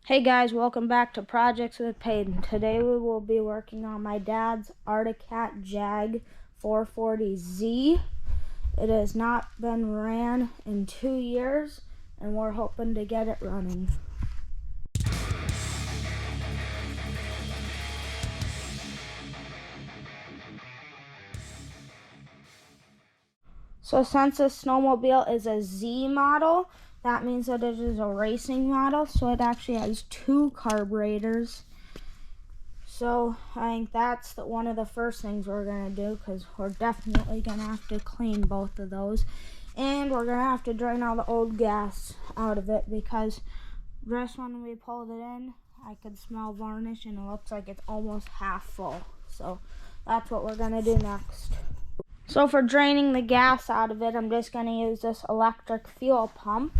Hey guys, welcome back to Projects with Paden. Today we will be working on my dad's Arctic Cat Jag 440Z. It has not been ran in 2 years and we're hoping to get it running. So since this snowmobile is a Z model, that means that it is a racing model, so it actually has 2 carburetors. So I think that's one of the first things we're going to do, because we're definitely going to have to clean both of those. And we're going to have to drain all the old gas out of it, because just when we pulled it in, I could smell varnish and it looks like it's almost half full. So that's what we're going to do next. So for draining the gas out of it, I'm just going to use this electric fuel pump.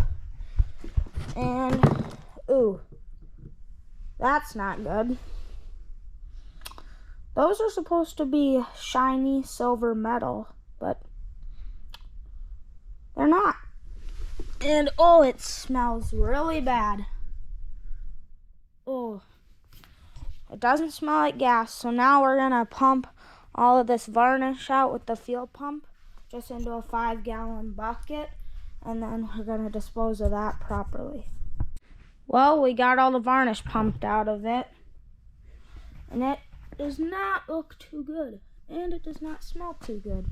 And, ooh, that's not good. Those are supposed to be shiny silver metal, but they're not. And oh, it smells really bad. Oh, it doesn't smell like gas. So now we're gonna pump all of this varnish out with the fuel pump just into a 5-gallon bucket, and then we're gonna dispose of that properly. Well, we got all the varnish pumped out of it, and it does not look too good, and it does not smell too good.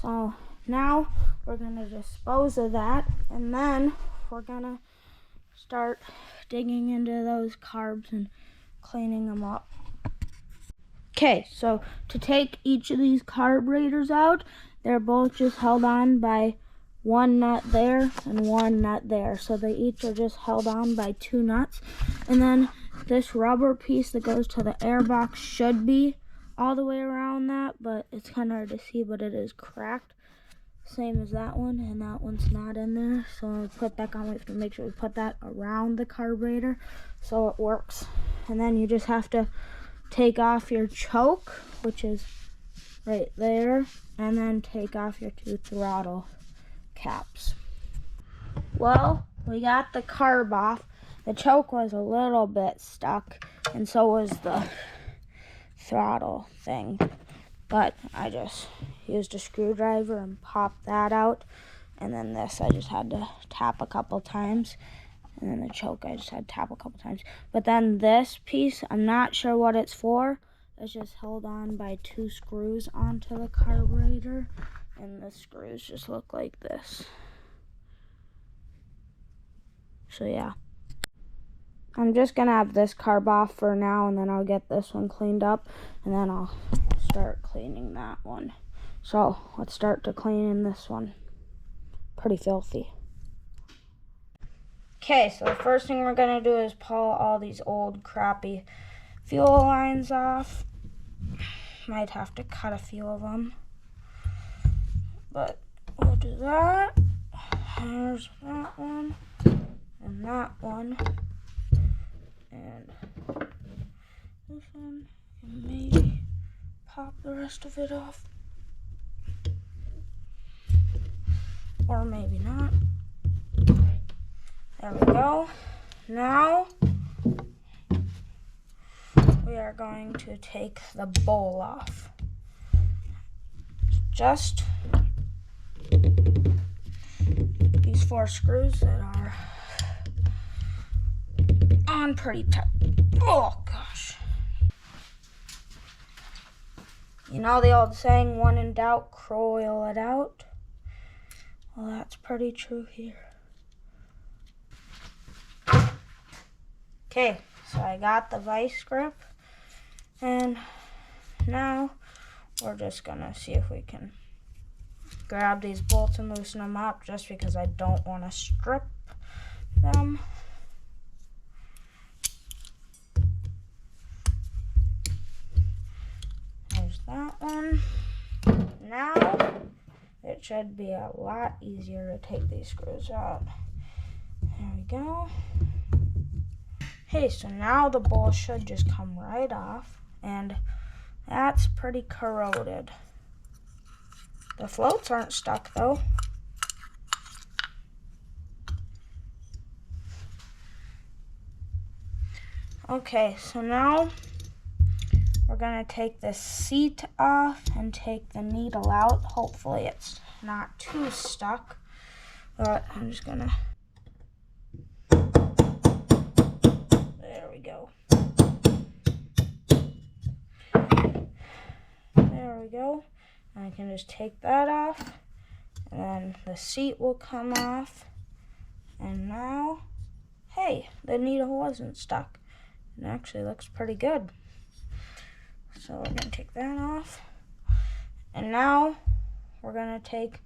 So now we're gonna dispose of that, and then we're gonna start digging into those carbs and cleaning them up. Okay, so to take each of these carburetors out, they're both just held on by one nut there and one nut there. So they each are just held on by 2 nuts. And then this rubber piece that goes to the air box should be all the way around that, but it's kind of hard to see, but it is cracked. Same as that one, and that one's not in there. So when we put that on, we have to make sure we put that around the carburetor so it works. And then you just have to take off your choke, which is right there, and then take off your 2 throttle caps. Well, we got the carb off. The choke was a little bit stuck, and so was the throttle thing. But I just used a screwdriver and popped that out. And then this, I just had to tap a couple times. And then the choke, I just had to tap a couple times. But then this piece, I'm not sure what it's for. It's just held on by 2 screws onto the carburetor. And the screws just look like this. So yeah. I'm just going to have this carb off for now, and then I'll get this one cleaned up, and then I'll start cleaning that one. So let's start to cleaning this one. Pretty filthy. Okay, so the first thing we're going to do is pull all these old crappy fuel lines off. Might have to cut a few of them, but we'll do that. There's that one, and that one. And this one, and maybe pop the rest of it off. Or maybe not. There we go. Now we are going to take the bowl off. Just these 4 screws that are on pretty tight. Oh gosh. You know the old saying, when in doubt, coil it out? Well, that's pretty true here. Okay, so I got the vice grip, and now we're just gonna see if we can grab these bolts and loosen them up, just because I don't want to strip them. There's that one. Now it should be a lot easier to take these screws out. There we go. Hey, so now the bowl should just come right off, and that's pretty corroded. The floats aren't stuck though. Okay, so now we're gonna take the seat off and take the needle out. Hopefully it's not too stuck, but I'm just gonna, there we go. There we go. I can just take that off, and then the seat will come off, and now, hey, the needle wasn't stuck. It actually looks pretty good. So we're gonna take that off. And now we're gonna take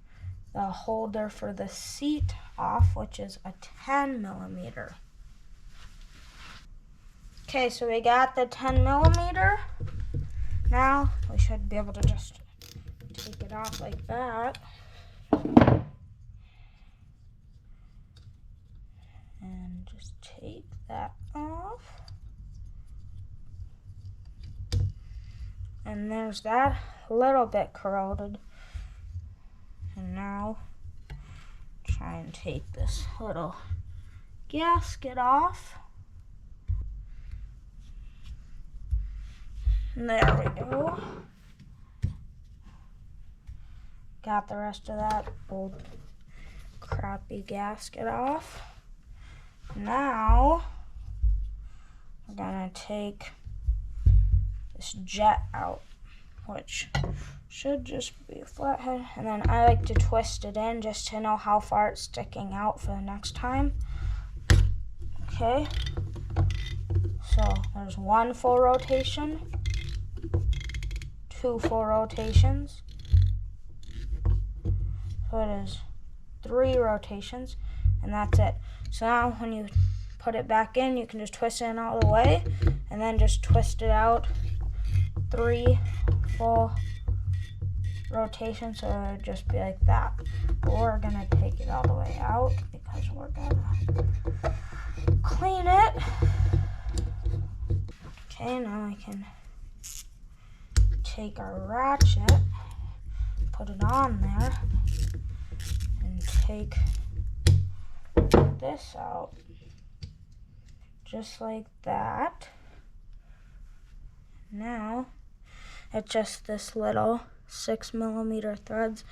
the holder for the seat off, which is a 10 millimeter. Okay, so we got the 10 millimeter. Now we should be able to just take it off like that. And just take that off. And there's that, a little bit corroded. And now try and take this little gasket off. And there we go. Got the rest of that old crappy gasket off. Now we're gonna take this jet out, which should just be a flathead, and then I like to twist it in just to know how far it's sticking out for the next time. Okay, so there's 1 full rotation, 2 full rotations, so it is 3 rotations, and that's it. So now when you put it back in, you can just twist it in all the way, and then just twist it out 3 full rotations, so it would just be like that. But we're gonna take it all the way out because we're gonna clean it. Okay, now I can take our ratchet, put it on there, and take this out just like that. Now it's just this little 6 millimeter threads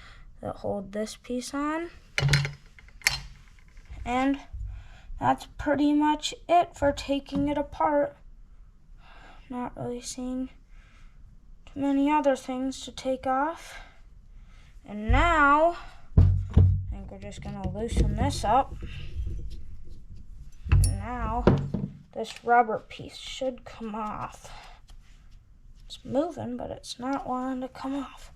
that hold this piece on, and that's pretty much it for taking it apart. Not really seeing too many other things to take off. And now I think we're just gonna loosen this up. And now this rubber piece should come off. It's moving, but it's not wanting to come off.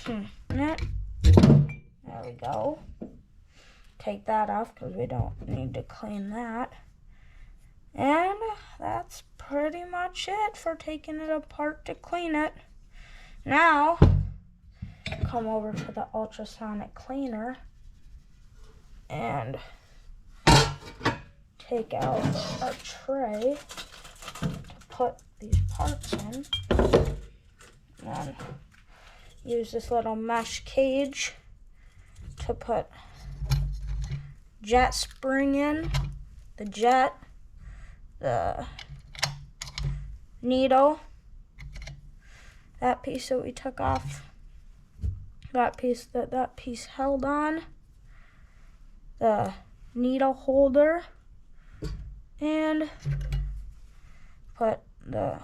There we go. Take that off because we don't need to clean that. And that's pretty much it for taking it apart to clean it. Now, come over to the ultrasonic cleaner and take out our tray to put these parts in. And use this little mesh cage to put jet spring in, the jet, the needle, that piece that we took off, that piece held on, the needle holder, and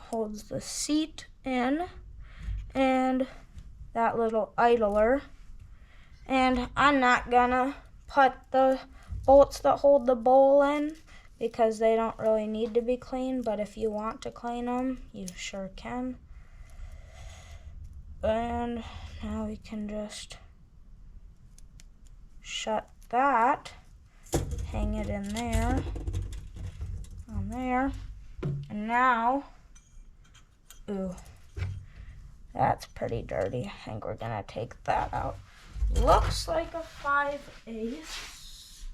holds the seat in, and that little idler. And I'm not gonna put the bolts that hold the bowl in because they don't really need to be cleaned, but if you want to clean them, you sure can. And now we can just shut that, hang it in there, on there, and now, ooh, that's pretty dirty. I think we're gonna take that out. Looks like a 5/8.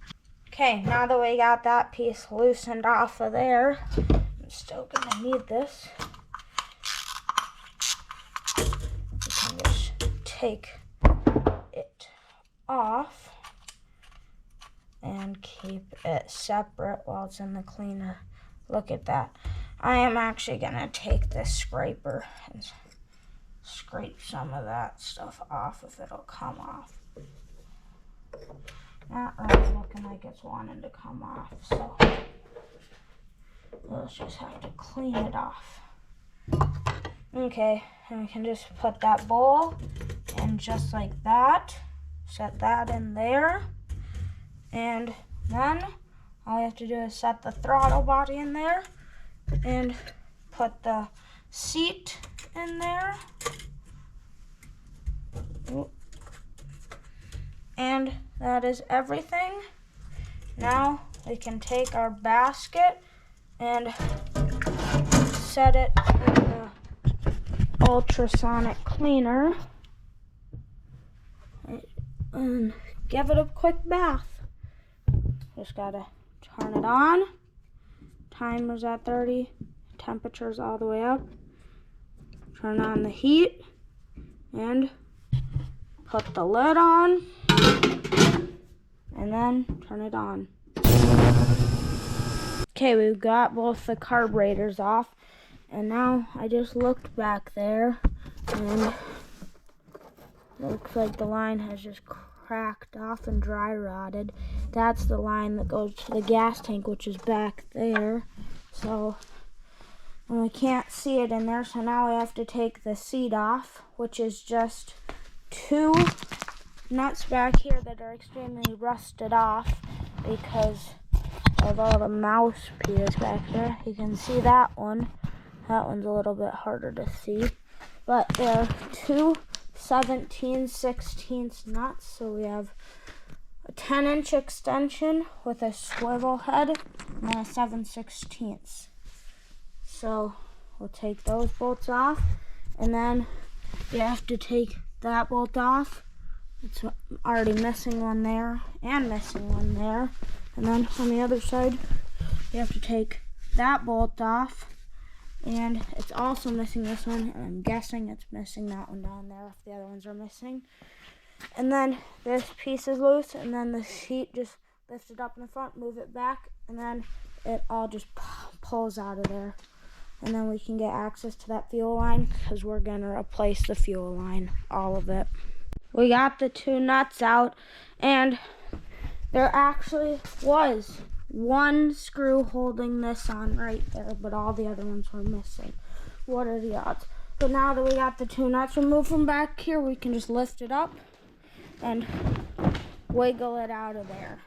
Okay, now that we got that piece loosened off of there, I'm still gonna need this. We can just take it off. and keep it separate while it's in the cleaner. Look at that. I am actually gonna take this scraper and scrape some of that stuff off if it'll come off. Not really looking like it's wanting to come off, so we'll just have to clean it off. Okay, and we can just put that bowl in just like that. Set that in there. And then all we have to do is set the throttle body in there and put the seat in there. And that is everything. Now we can take our basket and set it in the ultrasonic cleaner and give it a quick bath. Just gotta turn it on. Timer's at 30. Temperature's all the way up. Turn on the heat and put the lid on and then turn it on. Okay, we've got both the carburetors off, and now I just looked back there and it looks like the line has just cracked off and dry rotted. That's the line that goes to the gas tank, which is back there. So we can't see it in there, so now we have to take the seat off, which is just 2 nuts back here that are extremely rusted off because of all the mouse pieces back there. You can see that one. That one's a little bit harder to see. But there are 2 17/16 nuts, so we have a 10-inch extension with a swivel head and a 7/16. So we'll take those bolts off, and then you have to take that bolt off. It's already missing one there and missing one there. And then on the other side, you have to take that bolt off, and it's also missing this one, and I'm guessing it's missing that one down there if the other ones are missing. And then this piece is loose, and then the seat just lift it up in the front, move it back, and then it all just pulls out of there. And then we can get access to that fuel line because we're going to replace the fuel line, all of it. We got the 2 nuts out, and there actually was 1 screw holding this on right there, but all the other ones were missing. What are the odds? But now that we got the 2 nuts removed from back here, we can just lift it up and wiggle it out of there.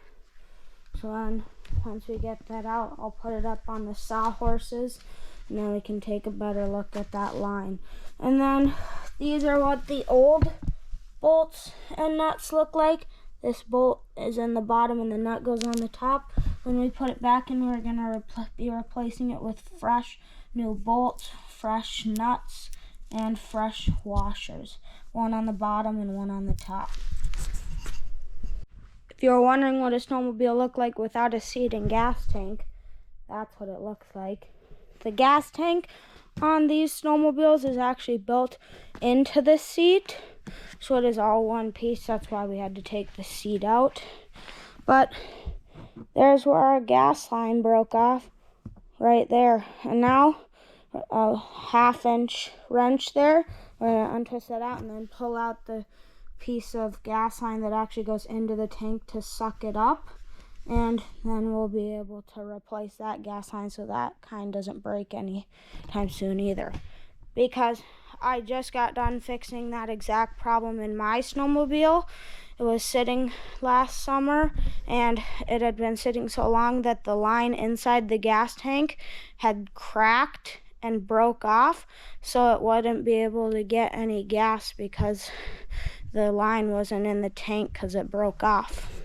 So then once we get that out, I'll put it up on the sawhorses, and then we can take a better look at that line. And then these are what the old bolts and nuts look like. This bolt is in the bottom and the nut goes on the top. When we put it back in, we're going to be replacing it with fresh new bolts, fresh nuts, and fresh washers. One on the bottom and one on the top. If you're wondering what a snowmobile looked like without a seat and gas tank, that's what it looks like. The gas tank on these snowmobiles is actually built into the seat, so it is all one piece. That's why we had to take the seat out. But there's where our gas line broke off, right there. And now a 1/2-inch wrench there. We're going to untwist that out and then pull out the piece of gas line that actually goes into the tank to suck it up. And then we'll be able to replace that gas line so that kind doesn't break anytime soon either. Because I just got done fixing that exact problem in my snowmobile. It was sitting last summer, and it had been sitting so long that the line inside the gas tank had cracked and broke off, so it wouldn't be able to get any gas because the line wasn't in the tank because it broke off.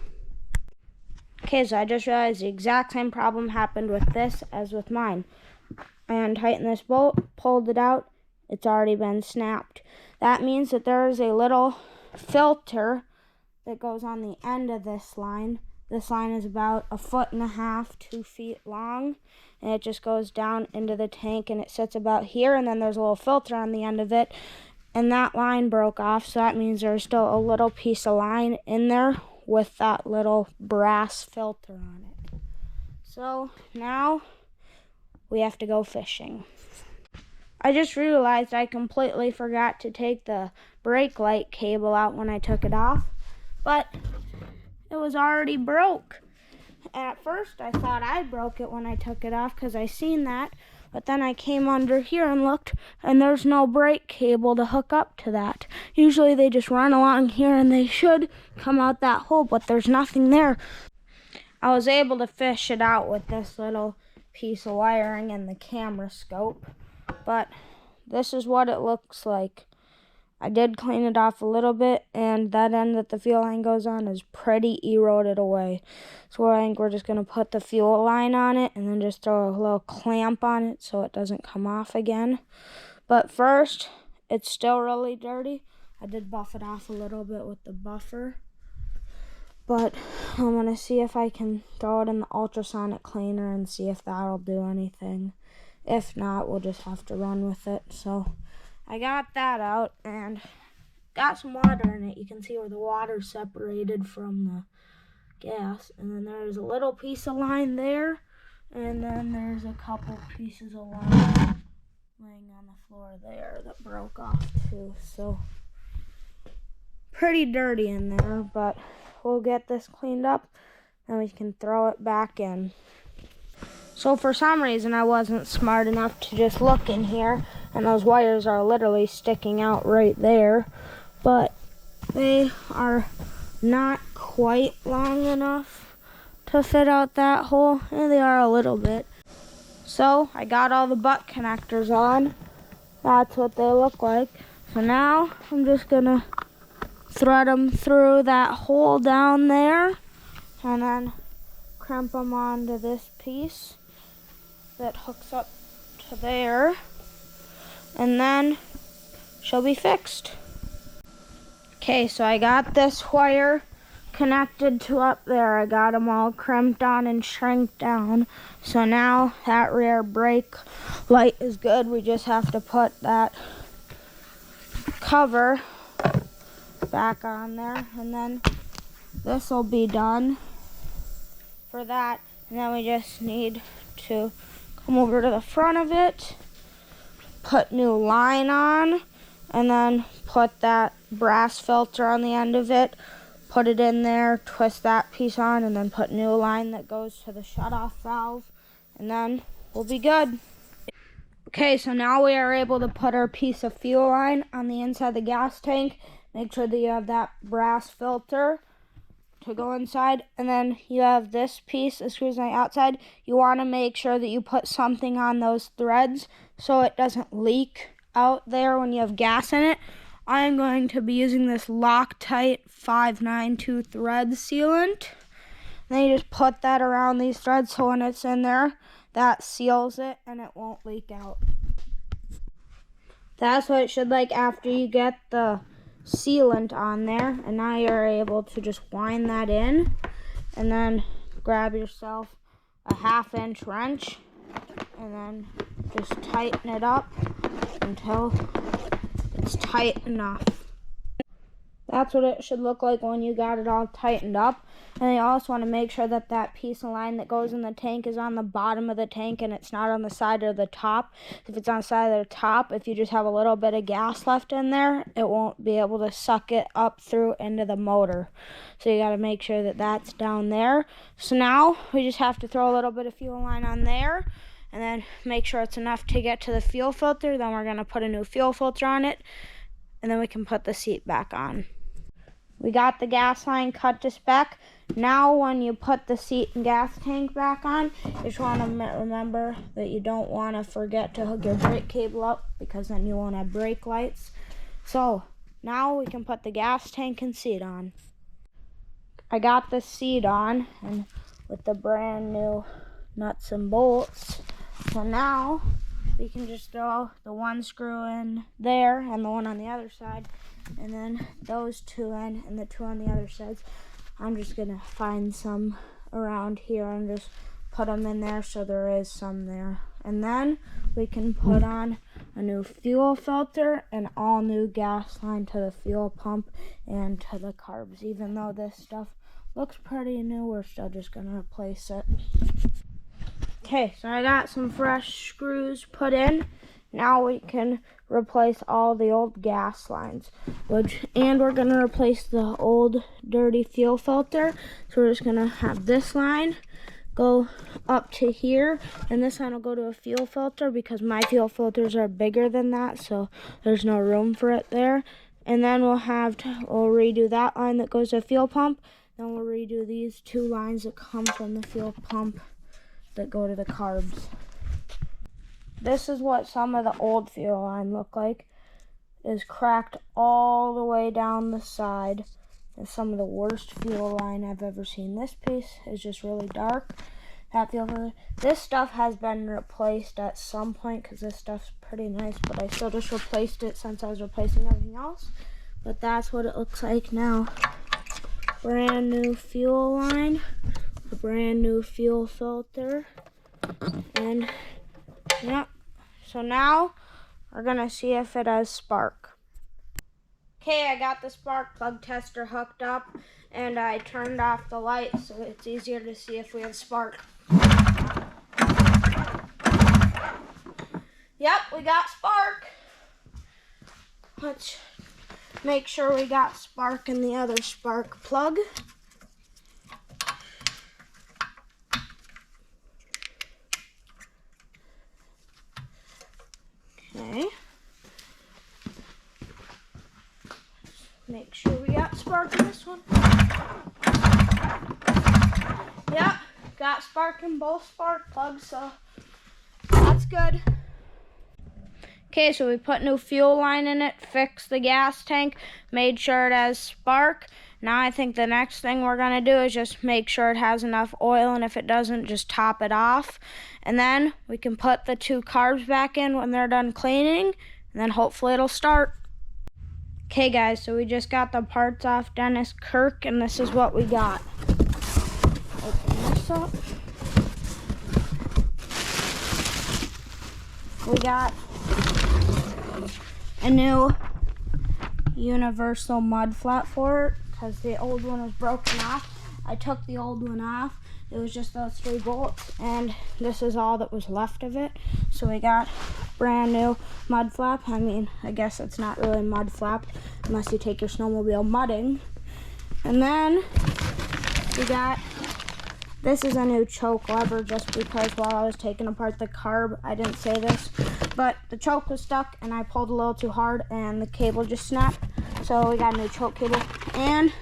Okay, so I just realized the exact same problem happened with this as with mine. I untightened this bolt, pulled it out, it's already been snapped. That means that there is a little filter that goes on the end of this line. This line is about 1.5 feet, 2 feet long, and it just goes down into the tank, and it sits about here, and then there's a little filter on the end of it, and that line broke off, so that means there's still a little piece of line in there with that little brass filter on it. So now we have to go fishing. I just realized I completely forgot to take the brake light cable out when I took it off, but it was already broke. At first I thought I broke it when I took it off because I seen that, but then I came under here and looked, and there's no brake cable to hook up to that. Usually they just run along here and they should come out that hole, but there's nothing there. I was able to fish it out with this little piece of wiring and the camera scope, but this is what it looks like. I did clean it off a little bit, and that end that the fuel line goes on is pretty eroded away. So I think we're just going to put the fuel line on it and then just throw a little clamp on it so it doesn't come off again. But first, it's still really dirty. I did buff it off a little bit with the buffer. But I'm going to see if I can throw it in the ultrasonic cleaner and see if that'll do anything. If not, we'll just have to run with it. So I got that out and got some water in it. You can see where the water's separated from the gas. And then there's a little piece of line there. And then there's a couple pieces of line laying on the floor there that broke off too. So pretty dirty in there, but we'll get this cleaned up and we can throw it back in. So for some reason I wasn't smart enough to just look in here, and those wires are literally sticking out right there, but they are not quite long enough to fit out that hole, and they are a little bit. So I got all the butt connectors on. That's what they look like. So now I'm just gonna thread them through that hole down there and then crimp them onto this piece that hooks up to there, and then she'll be fixed. Okay, so I got this wire connected to up there. I got them all crimped on and shrinked down. So now that rear brake light is good. We just have to put that cover back on there, and then this will be done for that. And then we just need to come over to the front of it, put new line on, and then put that brass filter on the end of it, put it in there, twist that piece on, and then put new line that goes to the shutoff valve, and then we'll be good. Okay, so now we are able to put our piece of fuel line on the inside of the gas tank. Make sure that you have that brass filter to go inside, and then you have this piece that screws on the outside. You want to make sure that you put something on those threads so it doesn't leak out there when you have gas in it. I am going to be using this Loctite 592 thread sealant. Then you just put that around these threads so when it's in there, that seals it and it won't leak out. That's what it should like after you get the sealant on there, and now you're able to just wind that in and then grab yourself a 1/2-inch wrench and then just tighten it up until it's tight enough. That's what it should look like when you got it all tightened up. And you also want to make sure that that piece of line that goes in the tank is on the bottom of the tank and it's not on the side or the top. If it's on the side of the top, if you just have a little bit of gas left in there, it won't be able to suck it up through into the motor. So you got to make sure that that's down there. So now we just have to throw a little bit of fuel line on there and then make sure it's enough to get to the fuel filter. Then we're going to put a new fuel filter on it, and then we can put the seat back on. We got the gas line cut to spec. Now when you put the seat and gas tank back on, you just want to remember that you don't want to forget to hook your brake cable up, because then you won't have brake lights. So now we can put the gas tank and seat on. I got the seat on and with the brand new nuts and bolts. So now we can just throw the one screw in there and the one on the other side, and then those two in and the two on the other sides. I'm just gonna find some around here and just put them in there so there is some there. And then we can put on a new fuel filter and all new gas line to the fuel pump and to the carbs. Even though this stuff looks pretty new. We're still just gonna replace it. Okay, so I got some fresh screws put in. Now we can replace all the old gas lines, and we're gonna replace the old dirty fuel filter. So we're just gonna have this line go up to here, and this line will go to a fuel filter because my fuel filters are bigger than that, so there's no room for it there. And then we'll redo that line that goes to a fuel pump. Then we'll redo these two lines that come from the fuel pump that go to the carbs. This is what some of the old fuel line look like. It's cracked all the way down the side. It's some of the worst fuel line I've ever seen. This piece is just really dark. This stuff has been replaced at some point because this stuff's pretty nice, but I still just replaced it since I was replacing everything else. But that's what it looks like now. Brand new fuel line, a brand new fuel filter, and yeah. So now we're gonna see if it has spark. Okay, I got the spark plug tester hooked up, and I turned off the light so it's easier to see if we have spark. Yep, we got spark. Let's make sure we got spark in the other spark plug. Okay. Make sure we got spark in this one. Yep, got spark in both spark plugs, so that's good. Okay, so we put new fuel line in it, fixed the gas tank, made sure it has spark. Now I think the next thing we're gonna do is just make sure it has enough oil, and if it doesn't, just top it off. And then we can put the two carbs back in when they're done cleaning, and then hopefully it'll start. Okay guys, so we just got the parts off Dennis Kirk, and this is what we got. Open this up. We got a new universal mud flap for it because the old one was broken off. I took the old one off. It was just those 3 bolts, and this is all that was left of it. So we got brand new mud flap. I mean, I guess it's not really mud flap unless you take your snowmobile mudding. And then we got, this is a new choke lever just because while I was taking apart the carb, I didn't say this, but the choke was stuck and I pulled a little too hard and the cable just snapped. So we got a new choke cable. And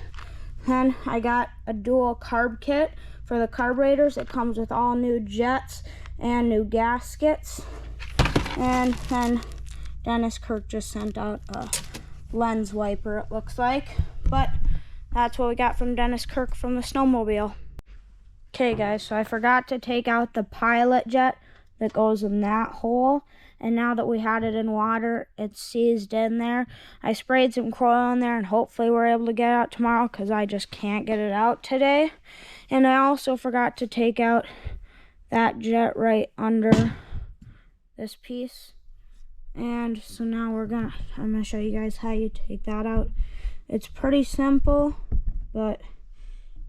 then I got a dual carb kit for the carburetors. It comes with all new jets and new gaskets. And then Dennis Kirk just sent out a lens wiper, it looks like. But that's what we got from Dennis Kirk from the snowmobile. Okay guys, so I forgot to take out the pilot jet that goes in that hole. And now that we had it in water, it's seized in there. I sprayed some coil in there and hopefully we're able to get it out tomorrow because I just can't get it out today. And I also forgot to take out that jet right under this piece. And so now I'm gonna show you guys how you take that out. It's pretty simple, but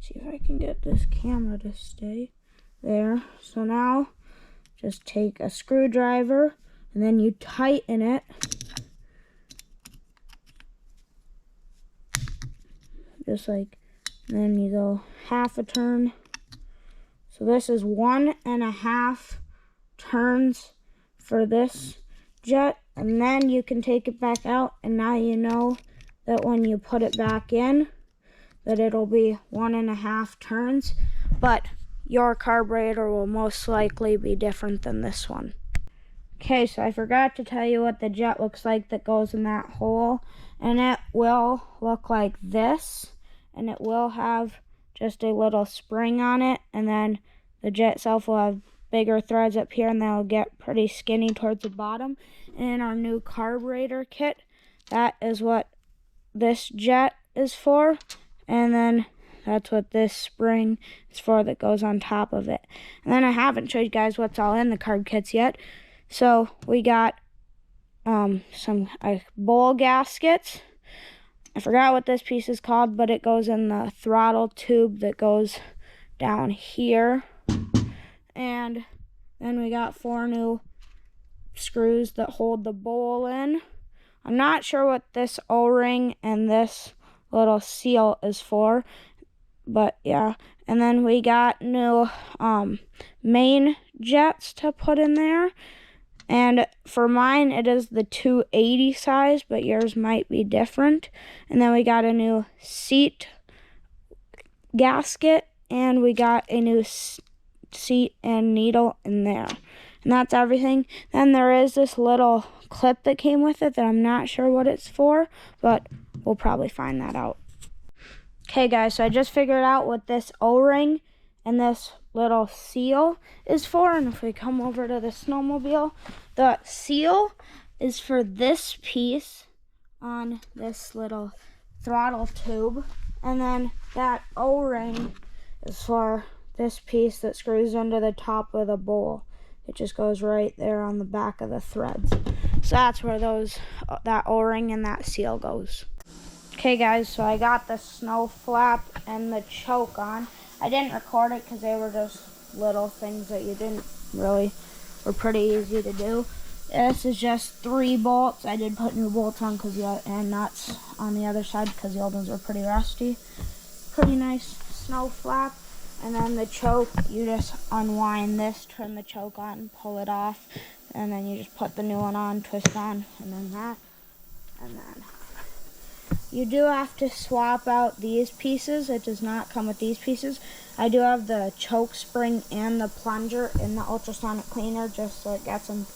see if I can get this camera to stay there. So now just take a screwdriver and then you tighten it. Just like, then you go half a turn. So this is 1.5 turns for this jet, and then you can take it back out, and now you know that when you put it back in that it'll be 1.5 turns, but your carburetor will most likely be different than this one. Okay, so I forgot to tell you what the jet looks like that goes in that hole, and it will look like this, and it will have just a little spring on it, and then the jet itself will have bigger threads up here, and they'll get pretty skinny towards the bottom. And our new carburetor kit, that is what this jet is for, and then that's what this spring is for that goes on top of it. And then I haven't showed you guys what's all in the carb kits yet. So we got some bowl gaskets, I forgot what this piece is called, but it goes in the throttle tube that goes down here. And then we got 4 new screws that hold the bowl in. I'm not sure what this O-ring and this little seal is for, but yeah. And then we got new main jets to put in there. And for mine, it is the 280 size, but yours might be different. And then we got a new seat gasket, and we got a new seat and needle in there. And that's everything. Then there is this little clip that came with it that I'm not sure what it's for, but we'll probably find that out. Okay guys, so I just figured out what this O-ring and this little seal is for. And if we come over to the snowmobile, the seal is for this piece on this little throttle tube, and then that O-ring is for this piece that screws into the top of the bowl. It just goes right there on the back of the threads. So that's where that O-ring and that seal goes. Okay guys, so I got the snow flap and the choke on. I didn't record it because they were just little things that were pretty easy to do. This is just 3 bolts. I did put new bolts on and nuts on the other side because the old ones were pretty rusty. Pretty nice snow flap. And then the choke, you just unwind this, turn the choke on, pull it off, and then you just put the new one on, twist on, and then that, and then you do have to swap out these pieces. It does not come with these pieces. I do have the choke spring and the plunger in the ultrasonic cleaner just so it gets them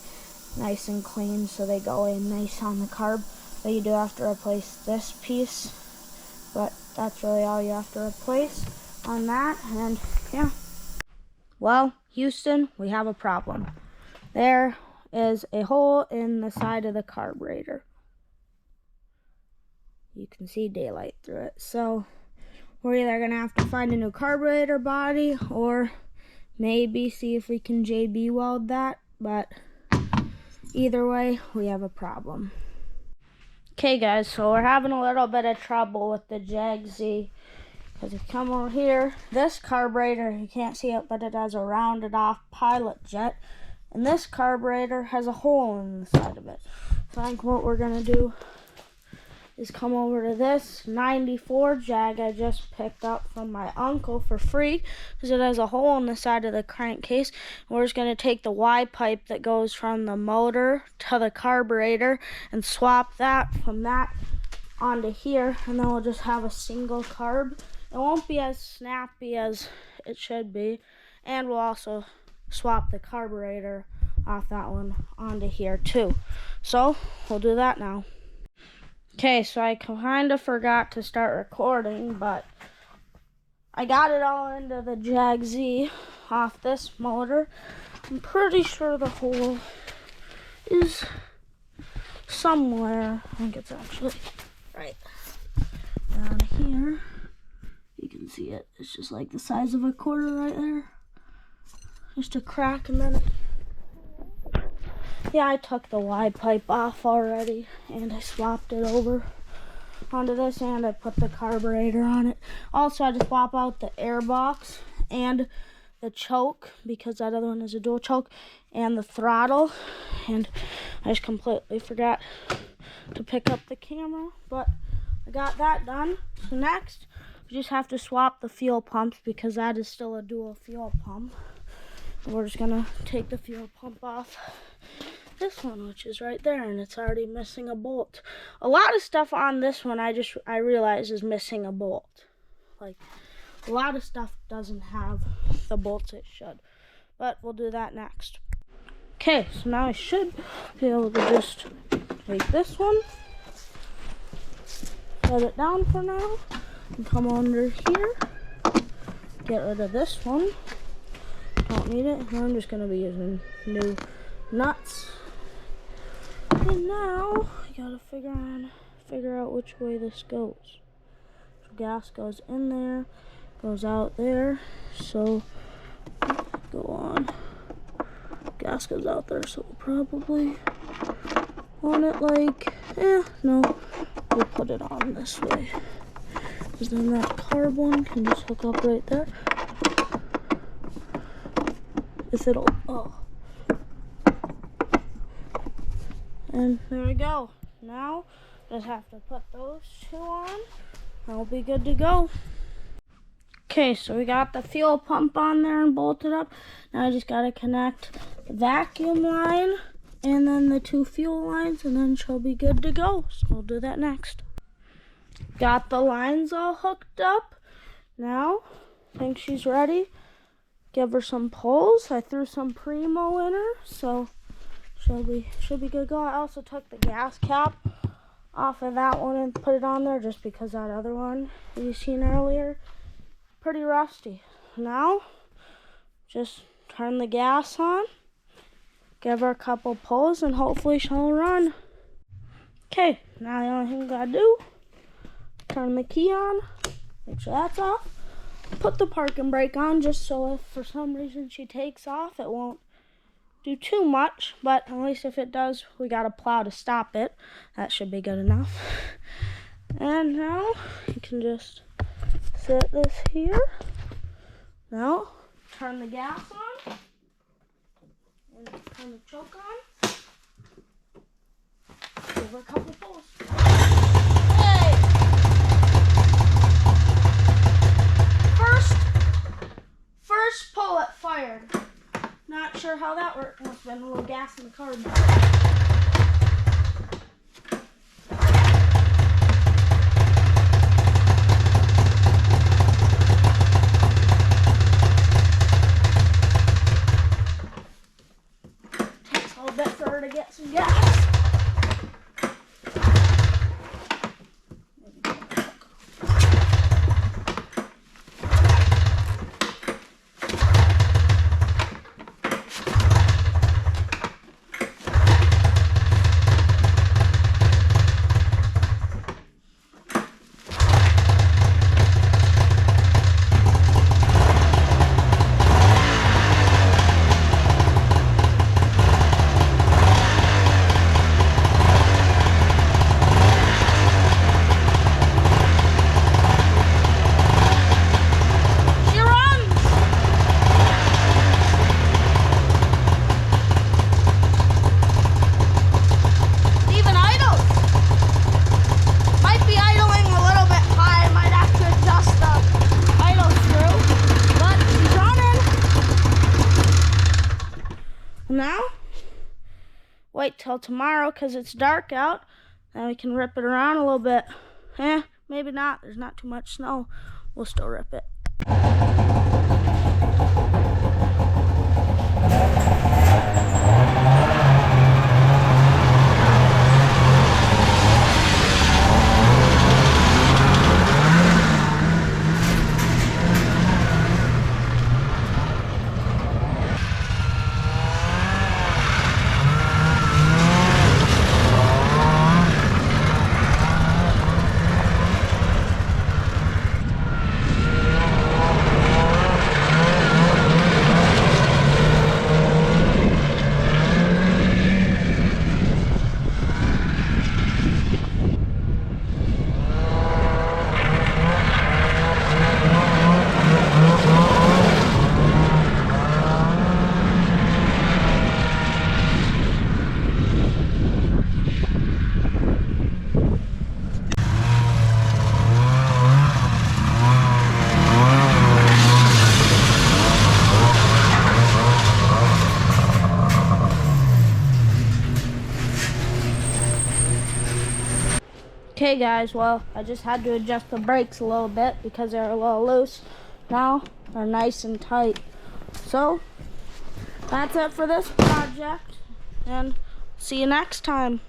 nice and clean so they go in nice on the carb. But you do have to replace this piece, but that's really all you have to replace on that. And yeah, well, Houston, we have a problem. There is a hole in the side of the carburetor. You can see daylight through it. So we're either gonna have to find a new carburetor body or maybe see if we can JB weld that, but either way, we have a problem. Okay guys, so we're having a little bit of trouble with the Jag Z. Because if you come over here, this carburetor, you can't see it, but it has a rounded off pilot jet. And this carburetor has a hole in the side of it. So I think what we're going to do is come over to this 94 Jag I just picked up from my uncle for free. Because it has a hole in the side of the crankcase. And we're just going to take the Y pipe that goes from the motor to the carburetor and swap that from that onto here. And then we'll just have a single carb. It won't be as snappy as it should be, and we'll also swap the carburetor off that one onto here too. So we'll do that now. Okay, so I kind of forgot to start recording, but I got it all into the Jag Z off this motor. I'm pretty sure the hole is somewhere. I think it's actually right down here. You can see it. It's just like the size of a quarter right there. Just a crack, and then yeah, I took the Y pipe off already and I swapped it over onto this, and I put the carburetor on it. Also, I had to swap out the air box and the choke because that other one is a dual choke, and the throttle, and I just completely forgot to pick up the camera, but I got that done. So next we just have to swap the fuel pumps because that is still a dual fuel pump. And we're just gonna take the fuel pump off this one, which is right there, and it's already missing a bolt. A lot of stuff on this one I realized is missing a bolt. Like, a lot of stuff doesn't have the bolts it should, but we'll do that next. Okay, so now I should be able to just take this one, set it down for now, and come under here, get rid of this one, don't need it, and I'm just going to be using new nuts. And now I gotta figure out which way this goes. So gas goes in there, goes out there, so go on. Gas goes out there, so we'll probably want it like, no, we'll put it on this way. Because then that carb one can just hook up right there. If it'll, oh. And there we go. Now, just have to put those two on. And we'll be good to go. Okay, so we got the fuel pump on there and bolted up. Now I just gotta connect the vacuum line and then the two fuel lines, and then she'll be good to go. So we'll do that next. Got the lines all hooked up. Now, I think she's ready. Give her some pulls. I threw some Primo in her, so she'll be good to go. I also took the gas cap off of that one and put it on there just because that other one you seen earlier, pretty rusty. Now, just turn the gas on, give her a couple pulls, and hopefully she'll run. Okay, now the only thing we gotta do, turn the key on, make sure that's off, put the parking brake on just so if for some reason she takes off, it won't do too much, but at least if it does, we got a plow to stop it. That should be good enough. And now you can just set this here. Now turn the gas on and turn the choke on. Give her a couple pulls. Hey! First pull it fired. Not sure how that worked. Must have been a little gas in the carb. Takes a little bit for her to get some gas. Now, wait till tomorrow because it's dark out. Then we can rip it around a little bit. Maybe not. There's not too much snow. We'll still rip it. Okay guys, well, I just had to adjust the brakes a little bit because they're a little loose. Now they're nice and tight. So that's it for this project, and see you next time.